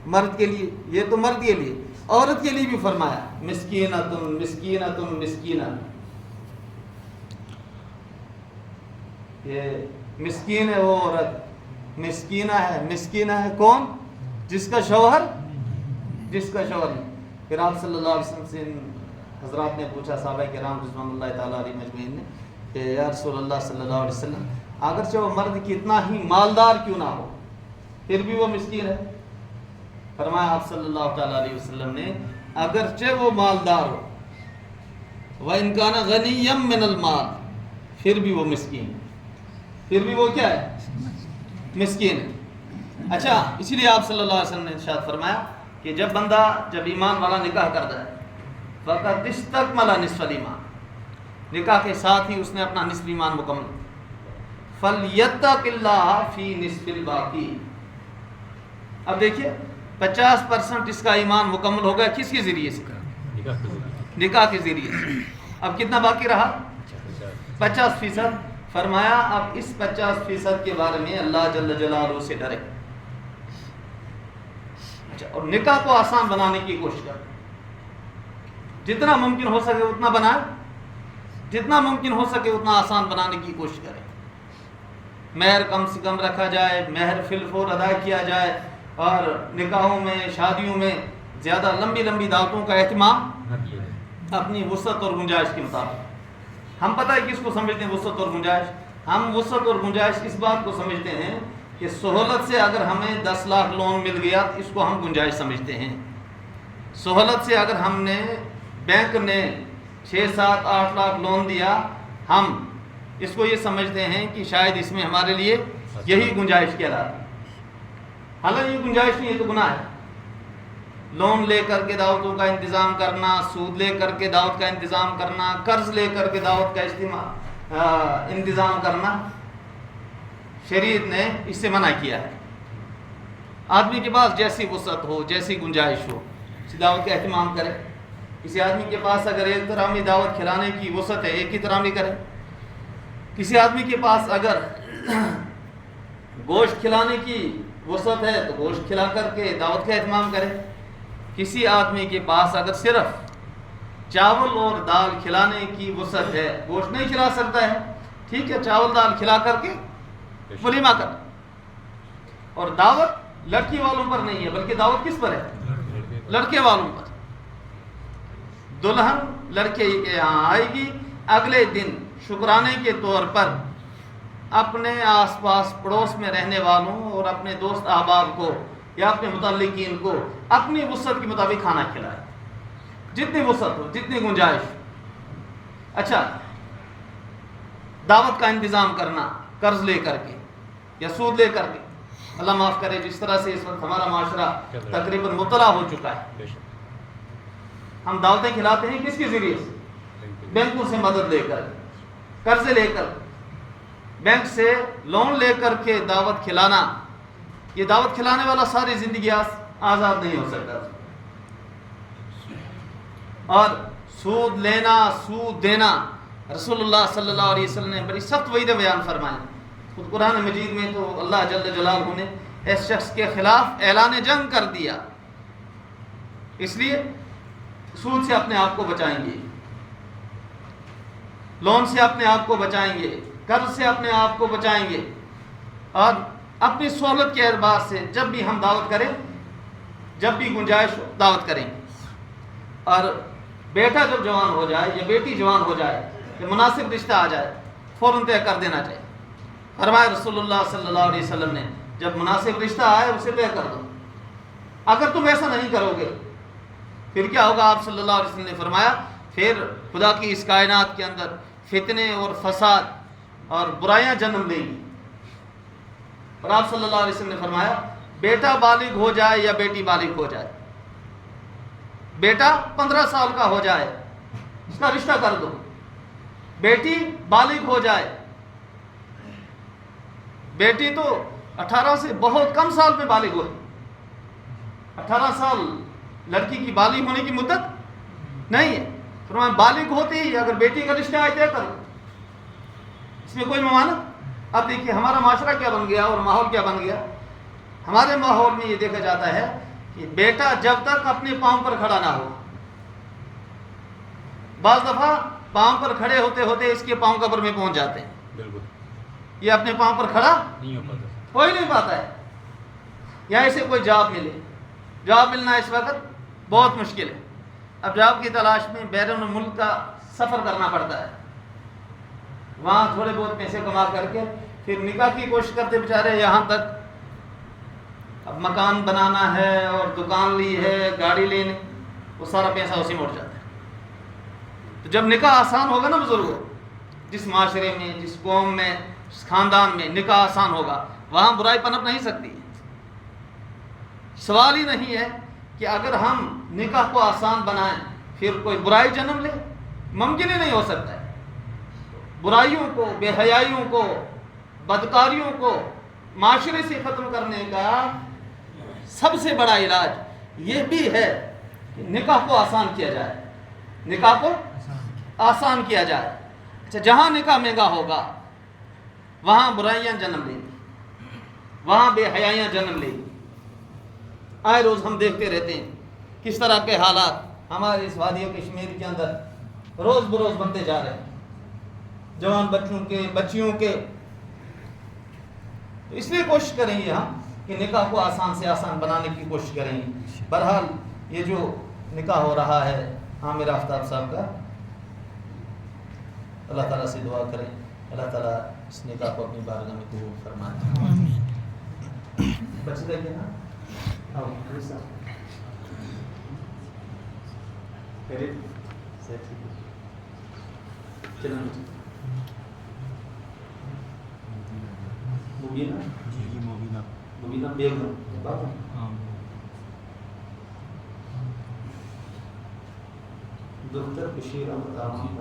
مرد کے لیے، یہ تو مرد کے لیے، عورت کے لیے بھی فرمایا مسکینۃ مسکینۃ مسکینہ. یہ مسکین ہے وہ عورت، مسکینہ ہے. مسکینہ ہے کون؟ جس کا شوہر نہیں. پھر آپ صلی اللہ علیہ وسلم سے حضرات نے پوچھا، صحابہ کرام رضوان اللہ تعالیٰ علیہ مجمعین نے، کہ یا رسول اللہ صلی اللہ علیہ وسلم اگرچہ وہ مرد کتنا ہی مالدار کیوں نہ ہو پھر بھی وہ مسکین ہے. فرمایا آپ صلی اللہ تعالیٰ علیہ وسلم نے اگرچہ وہ مالدار ہو، وَإِنْ كَانَ غَنِيًّا مِّنَ الْمَالِ، پھر بھی وہ مسکین ہے. پھر بھی وہ کیا ہے؟ مسکین ہے. اچھا، اسی لیے آپ صلی اللہ علیہ وسلم نے ارشاد فرمایا کہ جب ایمان والا نکاح کرتا ہے فَقَدْ اسْتَكْمَلَ نِصْفَ الْإِيمَانِ، نکاح کے ساتھ ہی اس نے اپنا نصف ایمان مکمل. فَلْيَتَّقِ اللَّهَ فِي نِصْفِ الْبَاقِي. اب دیکھیے 50% اس کا ایمان مکمل ہو گیا کس کے ذریعے سے؟ نکاح کے ذریعے سے. اب کتنا باقی رہا؟ 50%. فرمایا اب اس 50% کے بارے میں اللہ جل جلالہ سے ڈرے. اچھا، اور نکاح کو آسان بنانے کی کوشش کر، جتنا ممکن ہو سکے اتنا بنائے، جتنا ممکن ہو سکے اتنا آسان بنانے کی کوشش کرے. مہر کم سے کم رکھا جائے، مہر فی الفور ادا کیا جائے، اور نکاحوں میں شادیوں میں زیادہ لمبی لمبی دعوتوں کا اہتمام اپنی وسعت اور گنجائش کے مطابق. ہم پتہ ہے کس کو سمجھتے ہیں وسعت اور گنجائش؟ ہم وسعت اور گنجائش اس بات کو سمجھتے ہیں کہ سہولت سے اگر ہمیں 10 لاکھ لون مل گیا تو اس کو ہم گنجائش سمجھتے ہیں. سہولت سے اگر ہم نے بینک نے 6 7 8 لاکھ لون دیا، ہم اس کو یہ سمجھتے ہیں کہ شاید اس میں ہمارے لیے یہی گنجائش کہلاتی ہے. حالانکہ یہ گنجائش نہیں، یہ تو گناہ ہے. لون لے کر کے دعوتوں کا انتظام کرنا، سود لے کر کے دعوت کا انتظام کرنا، قرض لے کر کے دعوت کا انتظام کرنا، شریعت نے اس سے منع کیا ہے. آدمی کے پاس جیسی وسعت ہو، جیسی گنجائش ہو، اسی دعوت کا اہتمام کرے. کسی آدمی کے پاس اگر ایک طرح دعوت کھلانے کی وسعت ہے، ایک ہی طرح کرے. کسی آدمی کے پاس اگر گوشت کھلانے کی وسعت ہے تو گوشت کھلا کر کے دعوت کا اہتمام کرے. کسی آدمی کے پاس اگر صرف چاول اور دال کھلانے کی وسعت ہے، گوشت نہیں کھلا سکتا ہے، ٹھیک ہے، چاول دال کھلا کر کے ولیمہ کر. اور دعوت لڑکی والوں پر نہیں ہے، بلکہ دعوت کس پر ہے؟ لڑکے والوں پر. دلہن لڑکے کے یہاں آئے گی، اگلے دن شکرانے کے طور پر اپنے آس پاس پڑوس میں رہنے والوں اور اپنے دوست احباب کو یا اپنے متعلقین کو اپنی وسعت کے مطابق کھانا کھلائے، جتنی وسعت ہو، جتنی گنجائش. اچھا، دعوت کا انتظام کرنا قرض لے کر کے یا سود لے کر کے، اللہ معاف کرے جس طرح سے اس وقت ہمارا معاشرہ تقریباً مبتلا ہو چکا ہے. ہم دعوتیں کھلاتے ہیں کس کے ذریعے سے؟ بینکوں سے مدد لے کر، قرضے لے کر، بینک سے لون لے کر کے دعوت کھلانا. یہ دعوت کھلانے والا ساری زندگی آزاد نہیں ہو سکتا. اور سود لینا، سود دینا، رسول اللہ صلی اللہ علیہ وسلم نے بڑی سخت وعیدیں بیان فرمائیں. خود قرآن مجید میں تو اللہ جل جلالہ نے اس شخص کے خلاف اعلان جنگ کر دیا. اس لیے سود سے اپنے آپ کو بچائیں گے، لون سے اپنے آپ کو بچائیں گے، قرض سے اپنے آپ کو بچائیں گے، اور اپنی سہولت کے اعتبار سے جب بھی ہم دعوت کریں، جب بھی گنجائش ہو دعوت کریں. اور بیٹا جب جوان ہو جائے یا بیٹی جوان ہو جائے یا مناسب رشتہ آ جائے، فوراً طے کر دینا چاہیے. فرمایا رسول اللہ صلی اللہ علیہ وسلم نے جب مناسب رشتہ آئے اسے طے کر دو. اگر تم ایسا نہیں کرو گے پھر کیا ہوگا؟ آپ صلی اللہ علیہ وسلم نے فرمایا پھر خدا کی اس کائنات کے اندر فتنے اور فساد اور برائیاں جنم لیں گی. اور آپ صلی اللہ علیہ وسلم نے فرمایا بیٹا بالغ ہو جائے یا بیٹی بالغ ہو جائے، بیٹا 15 سال کا ہو جائے اس کا رشتہ کر دو، بیٹی بالغ ہو جائے، بیٹی تو 18 سے بہت کم سال پہ بالغ ہوتی. 18 سال لڑکی کی بالغ ہونے کی مدت نہیں ہے. فرمایا بالغ ہوتی ہی اگر بیٹی کا رشتہ آئے طے کرو، اس میں کوئی ممانعت. اب دیکھیے ہمارا معاشرہ کیا بن گیا اور ماحول کیا بن گیا. ہمارے ماحول میں یہ دیکھا جاتا ہے کہ بیٹا جب تک اپنے پاؤں پر کھڑا نہ ہو، بعض دفعہ پاؤں پر کھڑے ہوتے ہوتے اس کے پاؤں قبر میں پہنچ جاتے ہیں، بالکل یہ اپنے پاؤں پر کھڑا ہو ہی نہیں پاتا ہے، یا اسے کوئی جاب ملے، جاب ملنا اس وقت بہت مشکل ہے، اب جاب کی تلاش میں بیرون ملک کا سفر کرنا پڑتا ہے، وہاں تھوڑے بہت پیسے کما کر کے پھر نکاح کی کوشش کرتے بیچارے، یہاں تک اب مکان بنانا ہے اور دکان لی ہے، گاڑی لینے، وہ سارا پیسہ اسی میں اٹھ جاتا ہے۔ تو جب نکاح آسان ہوگا نا بزرگوں، جس معاشرے میں، جس قوم میں، جس خاندان میں نکاح آسان ہوگا، وہاں برائی پنپ نہیں سکتی۔ سوال ہی نہیں ہے کہ اگر ہم نکاح کو آسان بنائیں پھر کوئی برائی جنم لے، ممکن ہی نہیں ہو سکتا ہے۔ برائیوں کو، بے حیائیوں کو، بدکاریوں کو معاشرے سے ختم کرنے کا سب سے بڑا علاج یہ بھی ہے کہ نکاح کو آسان کیا جائے، نکاح کو آسان کیا جائے۔ اچھا، جہاں نکاح مہنگا ہوگا وہاں برائیاں جنم لیں گی، وہاں بے حیائیاں جنم لیں گی۔ آئے روز ہم دیکھتے رہتے ہیں کس طرح کے حالات ہمارے اس وادی کشمیر کے اندر روز بروز بنتے جا رہے ہیں، جوان بچوں کے، بچیوں کے۔ تو اس لیے کوشش کریں گے ہم کہ نکاح کو آسان سے آسان بنانے کی کوشش کریں گے۔ بہرحال یہ جو نکاح ہو رہا ہے عامر آفتاب صاحب کا، اللہ تعالیٰ سے دعا کریں اللہ تعالیٰ اس نکاح کو اپنی بارگاہ میں قبول فرمائے۔ بچ گئے نا؟ مبینہ بیگم دختر بشیر احمد آمین